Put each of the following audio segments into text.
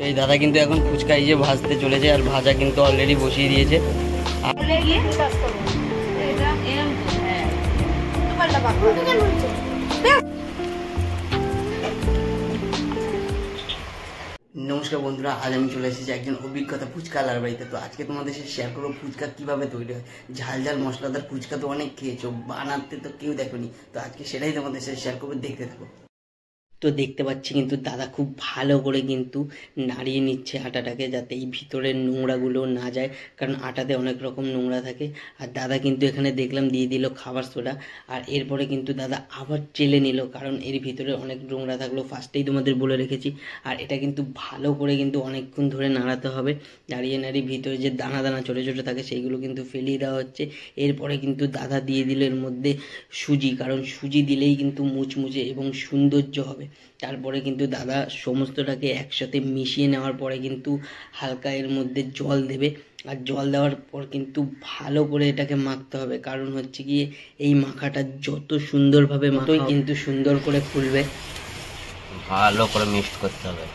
এই দাদা কিন্তু এখন ফুচকা এই যে ভাজতে চলেছে, আর ভাজা কিন্তু অলরেডি বসিয়ে দিয়েছে। নমস্কার বন্ধুরা, আজ আমি চলে এসেছি একজন অভিজ্ঞতা ফুচকালার বাড়িতে। তো আজকে তোমাদের সাথে শেয়ার করবো ফুচকা কিভাবে তৈরি হয়। ঝাল ঝাল মশলাদার ফুচকা তো অনেক খেয়েছো, বানাতে তো কেউ দেখোনি, তো আজকে সেটাই তোমাদের সাথে শেয়ার করবো, দেখতে থাকো। তো দেখতে পাচ্ছি কিন্তু দাদা খুব ভালো করে কিন্তু নাড়িয়ে নিচ্ছে আটাটাকে, যাতে এই ভিতরের নোংরাগুলো না যায়, কারণ আটাতে অনেক রকম নোংরা থাকে। আর দাদা কিন্তু এখানে দেখলাম দিয়ে দিল খাবার সোডা, আর এরপরে কিন্তু দাদা আবার চেলে নিল, কারণ এর ভিতরে অনেক নোংরা থাকলো, ফার্স্টেই তোমাদের বলে রেখেছি। আর এটা কিন্তু ভালো করে কিন্তু অনেকক্ষণ ধরে নাড়াতে হবে, নাড়িয়ে নাড়িয়ে ভিতরে যে দানা দানা ছোটো ছোটো থাকে সেইগুলো কিন্তু ফেলিয়ে দেওয়া হচ্ছে। এরপরে কিন্তু দাদা দিয়ে দিল এর মধ্যে সুজি, কারণ সুজি দিলেই কিন্তু মুচমুচে এবং সৌন্দর্য হবে। তারপরে কিন্তু দাদা সমস্তটাকে একসাথে মিশিয়ে নেওয়ার পরে কিন্তু হালকা এর মধ্যে জল দেবে, আর জল দেওয়ার পর কিন্তু ভালো করে এটাকে মাখতে হবে, কারণ হচ্ছে গিয়ে এই মাখাটা যত সুন্দরভাবে মাখোই কিন্তু সুন্দর করে ফুলবে। ভালো করে মিক্সড করতে হবে।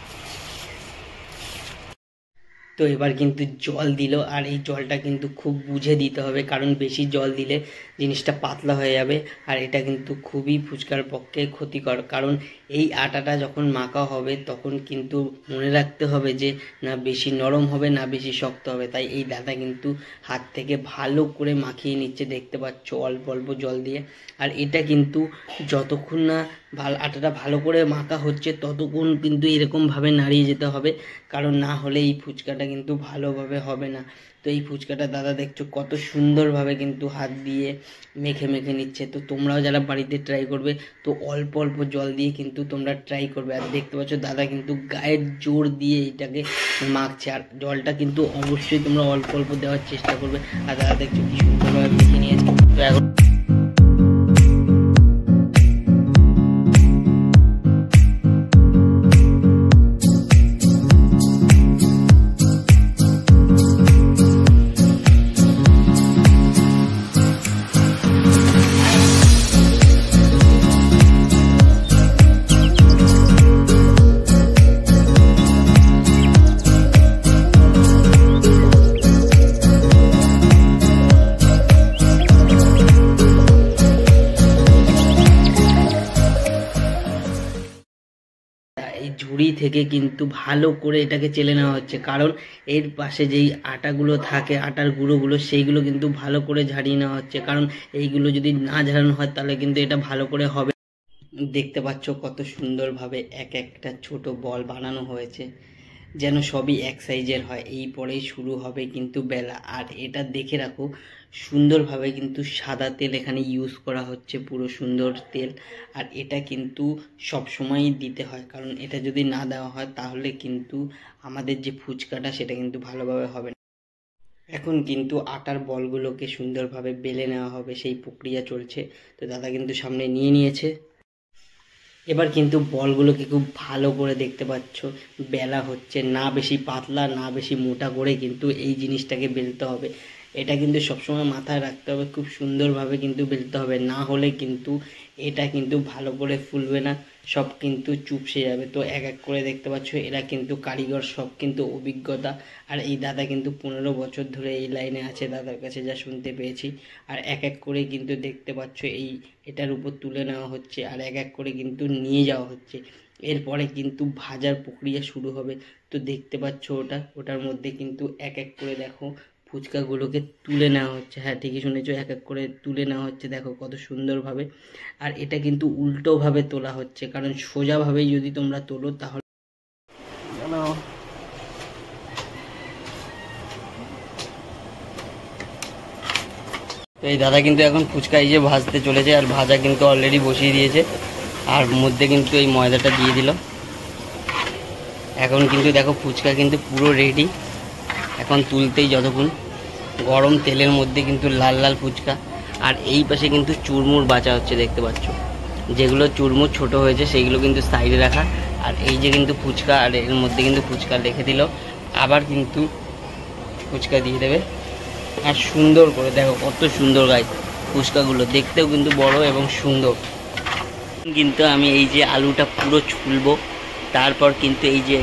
তো এবার কিন্তু জল দিল, আর এই জলটা কিন্তু খুব বুঝে দিতে হবে, কারণ বেশি জল দিলে জিনিসটা পাতলা হয়ে যাবে, আর এটা কিন্তু খুবই ফুচকার পক্ষে ক্ষতিকর। কারণ এই আটাটা যখন মাখা হবে তখন কিন্তু মনে রাখতে হবে যে না বেশি নরম হবে না বেশি শক্ত হবে। তাই এই দাদা কিন্তু হাত থেকে ভালো করে মাখিয়ে নিচ্ছে, দেখতে পাচ্ছ অল্প অল্প জল দিয়ে। আর এটা কিন্তু যতক্ষণ না আটাটা ভালো করে মাখা হচ্ছে ততক্ষণ কিন্তু এরকমভাবে নাড়িয়ে যেতে হবে, কারণ না হলে এই ফুচকাটা কিন্তু ভালোভাবে হবে না। তো এই ফুচকাটা দাদা দেখছো কত সুন্দরভাবে কিন্তু হাত দিয়ে মেখে মেখে নিচ্ছে। তো তোমরাও যারা বাড়িতে ট্রাই করবে তো অল্প অল্প জল দিয়ে কিন্তু তোমরা ট্রাই করবে। আর দেখতে পাচ্ছ দাদা কিন্তু গায়ের জোর দিয়ে এটাকে মাখছে, আর জলটা কিন্তু অবশ্যই তোমরা অল্প অল্প দেওয়ার চেষ্টা করবে। আর দাদা দেখছো কি সুন্দরভাবে মেখে নিয়েছে। তো এখন এই ঝুড়ি থেকে কিন্তু ভালো করে এটাকে চেলে নেওয়া হচ্ছে, কারণ এর পাশে যেই আটাগুলো থাকে আটার গুঁড়োগুলো সেইগুলো কিন্তু ভালো করে ঝাড়িয়ে নেওয়া হচ্ছে, কারণ এইগুলো যদি না ঝাড়ানো হয় তাহলে কিন্তু এটা ভালো করে হবে। দেখতে পাচ্ছ কত সুন্দরভাবে এক একটা ছোট বল বানানো হয়েছে, যেন সবই এক সাইজের হয়। এই পরেই শুরু হবে কিন্তু বেলা। আর এটা দেখে রাখো সুন্দরভাবে কিন্তু সাদা তেল এখানে ইউজ করা হচ্ছে, পুরো সুন্দর তেল। আর এটা কিন্তু সব সময়ই দিতে হয়, কারণ এটা যদি না দেওয়া হয় তাহলে কিন্তু আমাদের যে ফুচকাটা সেটা কিন্তু ভালোভাবে হবে না। এখন কিন্তু আটার বলগুলোকে সুন্দরভাবে বেলে নেওয়া হবে, সেই প্রক্রিয়া চলছে। তো দাদা কিন্তু সামনে নিয়ে নিয়েছে। এবার কিন্তু বলগুলোকে খুব ভালো করে দেখতে পাচ্ছ বেলা হচ্ছে, না বেশি পাতলা না বেশি মোটা করে কিন্তু এই জিনিসটাকে বেলতে হবে। এটা কিন্তু সবসময় মাথায় রাখতে হবে, খুব সুন্দরভাবে কিন্তু বেলতে হবে, না হলে কিন্তু এটা কিন্তু ভালো করে ফুলবে না, সব কিন্তু চুপসে যাবে। তো এক এক করে দেখতে পাচ্ছ এরা কিন্তু কারিগর, সব কিন্তু অভিজ্ঞতা। আর এই দাদা কিন্তু 15 বছর ধরে এই লাইনে আছে দাদার কাছে যা শুনতে পেয়েছি। আর এক এক করে কিন্তু দেখতে পাচ্ছ এটার উপর তুলে নেওয়া হচ্ছে, আর এক এক করে কিন্তু নিয়ে যাওয়া হচ্ছে। এরপরে কিন্তু ভাজার প্রক্রিয়া শুরু হবে। তো দেখতে পাচ্ছ ওটার মধ্যে কিন্তু এক এক করে দেখো ফুচকাগুলোকে তুলে নেওয়া হচ্ছে। হ্যাঁ ঠিকই শুনেছো, এক এক করে তুলে নেওয়া হচ্ছে, দেখো কত সুন্দরভাবে। আর এটা কিন্তু উল্টোভাবে তোলা হচ্ছে, কারণ সোজাভাবেই যদি তোমরা তোলো তাহলে তো এই দাদা কিন্তু এখন ফুচকা এই যে ভাজতে চলেছে, আর ভাজা কিন্তু অলরেডি বসিয়ে দিয়েছে, আর মধ্যে কিন্তু এই ময়দাটা দিয়ে দিল। এখন কিন্তু দেখো ফুচকা কিন্তু পুরো রেডি, এখন তুলতেই যতক্ষণ গরম তেলের মধ্যে কিন্তু লাল লাল ফুচকা। আর এই পাশে কিন্তু চুরমুর বাঁচা হচ্ছে, দেখতে পাচ্ছ যেগুলো চুরমুর ছোট হয়েছে সেইগুলো কিন্তু সাইডে রাখা। আর এই যে কিন্তু ফুচকা, আর এর মধ্যে কিন্তু ফুচকা রেখে দিল, আবার কিন্তু ফুচকা দিয়ে দেবে। আর সুন্দর করে দেখো কত সুন্দর গাছ ফুচকাগুলো, দেখতেও কিন্তু বড় এবং সুন্দর। কিন্তু আমি এই যে আলুটা পুরো ছুলবো, তারপর কিন্তু এই যে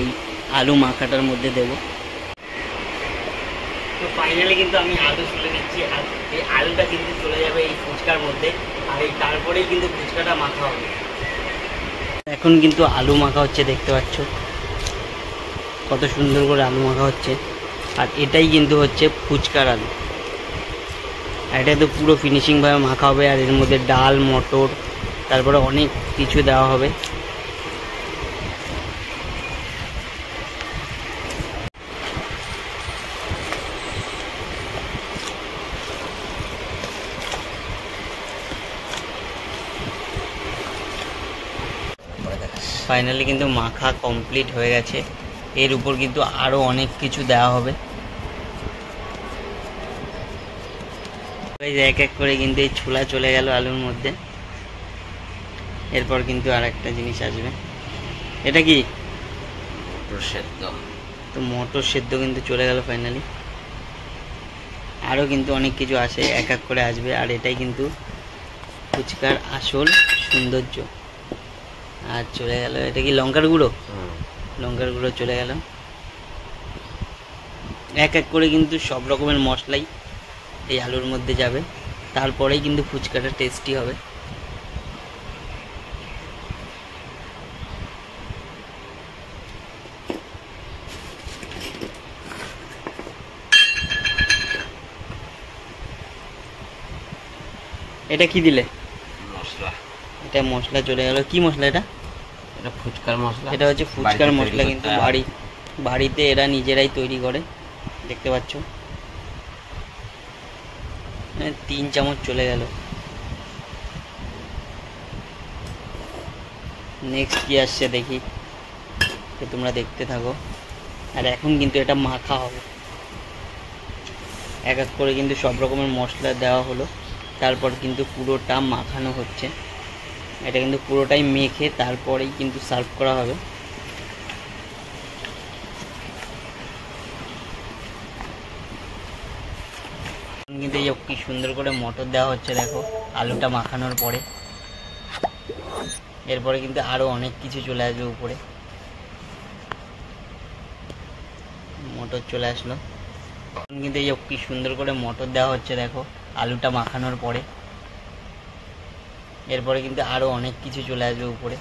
আলু মাখাটার মধ্যে দেব। তো ফাইনালি কিন্তু আমি আলু তুলে নিচ্ছি, আর এই আলুটা কিন্তু চলে যাবে এই ফুচকার মধ্যে, আর এই তারপরেই কিন্তু ফুচকাটা মাখা হবে। এখন কিন্তু আলু মাখা হচ্ছে, দেখতে পাচ্ছ কত সুন্দর করে আলু মাখা হচ্ছে। আর এটাই কিন্তু হচ্ছে ফুচকার আলু, আর এটা তো পুরো ফিনিশিংভাবে মাখা হবে। আর এর মধ্যে ডাল, মটর, তারপরে অনেক কিছু দেওয়া হবে। ফাইনালি কিন্তু মাখা কমপ্লিট হয়ে গেছে। এর উপর কিন্তু আরও অনেক কিছু দেওয়া হবে। এক এক করে কিন্তু এই ছোলা চলে গেল আলুর মধ্যে। এরপর কিন্তু আর একটা জিনিস আসবে, এটা কি মটর সেদ্ধ। তো মটর সেদ্ধ কিন্তু চলে গেল ফাইনালি। আরও কিন্তু অনেক কিছু আসে, এক এক করে আসবে। আর এটাই কিন্তু ফুচকার আসল সৌন্দর্য। আর চলে গেল, এটা কি লঙ্কার গুঁড়ো, লঙ্কার গুঁড়ো চলে গেল। এক এক করে কিন্তু সব রকমের মশলাই এই আলুর মধ্যে যাবে, তারপরেই কিন্তু ফুচকাটা টেস্টি হবে। এটা কি দিলে? মশলা। এটা মশলা চলে গেল। কি মশলা এটা? এটা ফুচকার মশলা। এটা হচ্ছে ফুচকার মশলা, কিন্তু বাড়িতে এরা নিজেরাই তৈরি করে, দেখতে পাচ্ছ। 3 চামচ চলে গেল। নেক্সট কি আসছে দেখি, তোমরা দেখতে থাকো। আর এখন কিন্তু এটা মাখা হবে, এক এক করে কিন্তু সব রকমের মশলা দেওয়া হলো, তারপর কিন্তু পুরোটা মাখানো হচ্ছে। এটা কিন্তু পুরোটাই মেখে তারপরেই কিন্তু সার্ভ করা হবে। কিন্তু এই কি সুন্দর করে মটর দেওয়া হচ্ছে, দেখো আলুটা মাখানোর পরে। এরপরে কিন্তু আরো অনেক কিছু চলে আসবে উপরে। মটর চলে আসলো, কিন্তু এই কি সুন্দর করে মটর দেওয়া হচ্ছে, দেখো আলুটা মাখানোর পরে। এরপরে কিন্তু আরো অনেক কিছু চলে আসবে উপরে।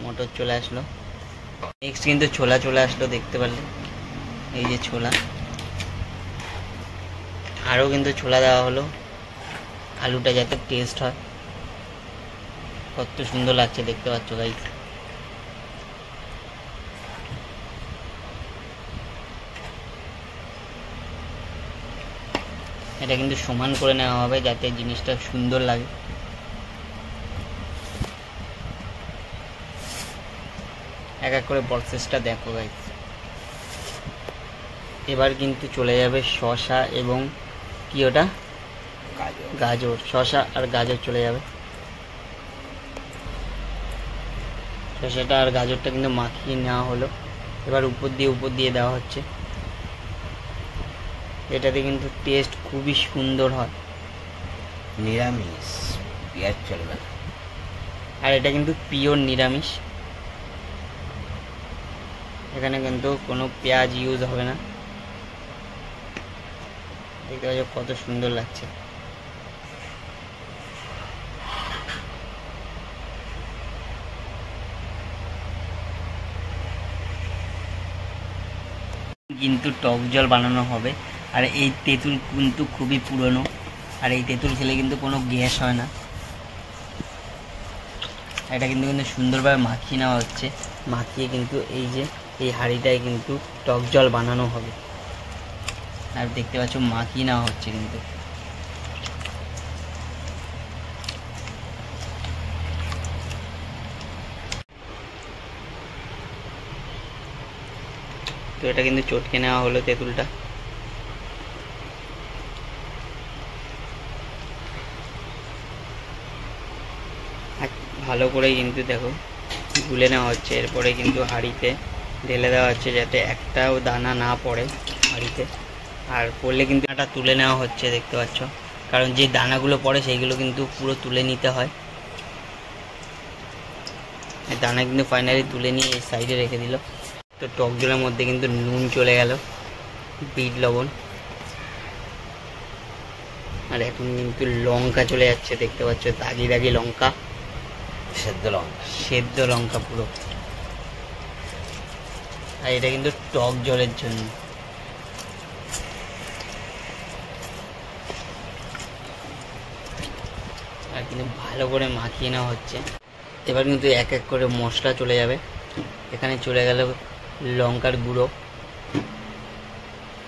মটর চলে আসলো। নেক্সট কিন্তু ছোলা চলে আসলো, দেখতে পারলে এই যে ছোলা। আরও কিন্তু ছোলা দেওয়া হলো, আলুটা যাতে টেস্ট হয়। কত সুন্দর লাগছে দেখতে পাচ্ছ গাইস। এটা কিন্তু সমান করে নেওয়া হবে যাতে জিনিসটা সুন্দর লাগে। এক এক করে প্রসেসটা দেখো গাইস। এবার কিন্তু চলে যাবে শসা এবং কি ওটা গাজর। শসা আর গাজর চলে যাবে। শসাটা আর গাজরটা কিন্তু মাখিয়ে নেওয়া হলো, এবার উপর দিয়ে দেওয়া হচ্ছে। এটাতে কিন্তু টেস্ট খুবই সুন্দর হয়। নিরামিষ, পেঁয়াজ চলবে না। আর এটা কিন্তু পিওর নিরামিষ, এখানে কিন্তু কোনো পেঁয়াজ ইউজ হবে না। দেখতে পাচ্ছ কত সুন্দর লাগছে। কিন্তু টক জল বানানো হবে। আর এই তেঁতুল কিন্তু খুবই পুরনো, আর এই তেঁতুল খেলে কিন্তু কোনো গ্যাস হয় না। এটা কিন্তু সুন্দরভাবে মাখিয়ে নেওয়া হচ্ছে। মাখিয়ে কিন্তু এই যে এই হাঁড়িটায় কিন্তু টক জল বানানো হবে। আর দেখতে পাচ্ছ মাখিয়ে নেওয়া হচ্ছে কিন্তু। তো এটা কিন্তু চটকে নেওয়া হলো তেঁতুলটা। ভালো করে কিন্তু দেখো গুলে নেওয়া হচ্ছে। এরপরে কিন্তু হাঁড়িতে ঢেলে দেওয়া হচ্ছে যাতে একটাও দানা না পড়ে হাঁড়িতে। আর পড়লে কিন্তু এটা তুলে নেওয়া হচ্ছে, দেখতে পাচ্ছ। কারণ যে দানাগুলো পড়ে সেইগুলো কিন্তু পুরো তুলে নিতে হয়। এই দানা কিন্তু ফাইনালি তুলে নিয়ে এই সাইডে রেখে দিল। তো টক জলের মধ্যে কিন্তু নুন চলে গেল, বিট লবণ, আর এখন কিন্তু লঙ্কা চলে যাচ্ছে, দেখতে পাচ্ছ দাগি দাগি লঙ্কা, সেদ্ধ লঙ্কা পুরো। আর এটা কিন্তু টক জলের জন্য। আর কিন্তু ভালো করে মাখিয়ে নেওয়া হচ্ছে। এবার কিন্তু এক এক করে মশলা চলে যাবে। এখানে চলে গেল লঙ্কার গুঁড়ো,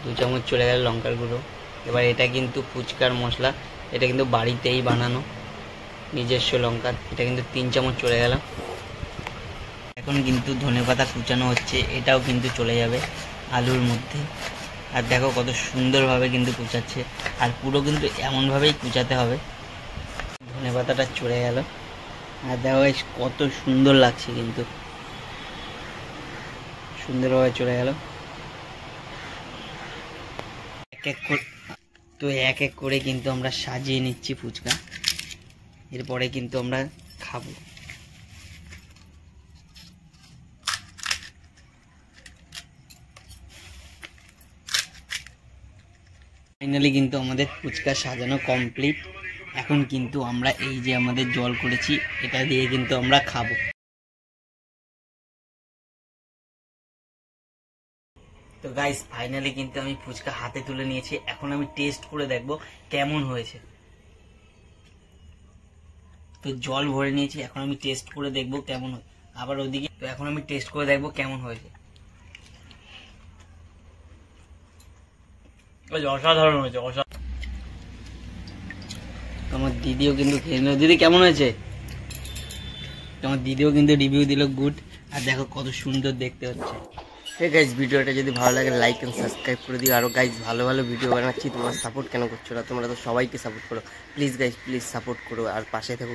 2 চামচ চলে গেল লঙ্কার গুঁড়ো। এবার এটা কিন্তু ফুচকার মশলা, এটা কিন্তু বাড়িতেই বানানো নিজস্ব লঙ্কা, এটা কিন্তু 3 চামচ চলে গেল। এখন কিন্তু ধনেপাতা কুচানো হচ্ছে, এটাও কিন্তু চলে যাবে আলুর মধ্যে। আর দেখো কত সুন্দরভাবে কিন্তু কুচাচ্ছে, আর পুরো কিন্তু এমনভাবেই কুচাতে হবে। ধনেপাতাটা চলে গেল, আর দেখো কত সুন্দর লাগছে, কিন্তু সুন্দরভাবে চলে গেল। এক এক করে কিন্তু আমরা সাজিয়ে নিচ্ছি ফুচকা, এরপরে কিন্তু আমরা খাবো। ফাইনালি কিন্তু আমাদের ফুচকা সাজানো কমপ্লিট। এখন কিন্তু আমরা এই যে আমাদের জল করেছি এটা দিয়ে কিন্তু আমরা খাবো। তো গাইস ফাইনালি কিন্তু আমি ফুচকা হাতে তুলে নিয়েছি, এখন আমি টেস্ট করে দেখবো কেমন হয়েছে। তো জল ভরে নিয়েছি, এখন আমি টেস্ট করে দেখবো কেমন হয়। আবার ওদিকে তো এখন আমি টেস্ট করে দেখবো কেমন হয়েছে। অসাধারণ হয়েছে, অসাধারণ। আমার দিদিও কিন্তু খেয়ে নিল। দিদি কেমন হয়েছে? আমার দিদিও কিন্তু রিভিউ দিল গুড। আর দেখো কত সুন্দর দেখতে হচ্ছে। ঠিক গাইজ, ভিডিওটা যদি ভালো লাগে লাইক এন্ড সাবস্ক্রাইব করে দিও। আরও গাইজ ভালো ভালো ভিডিও বানাচ্ছি, তোমরা সাপোর্ট কেন করছো না? তোমরা তো সবাইকে সাপোর্ট করো, প্লিজ গাইজ প্লিজ সাপোর্ট করো, আর পাশে থাকো।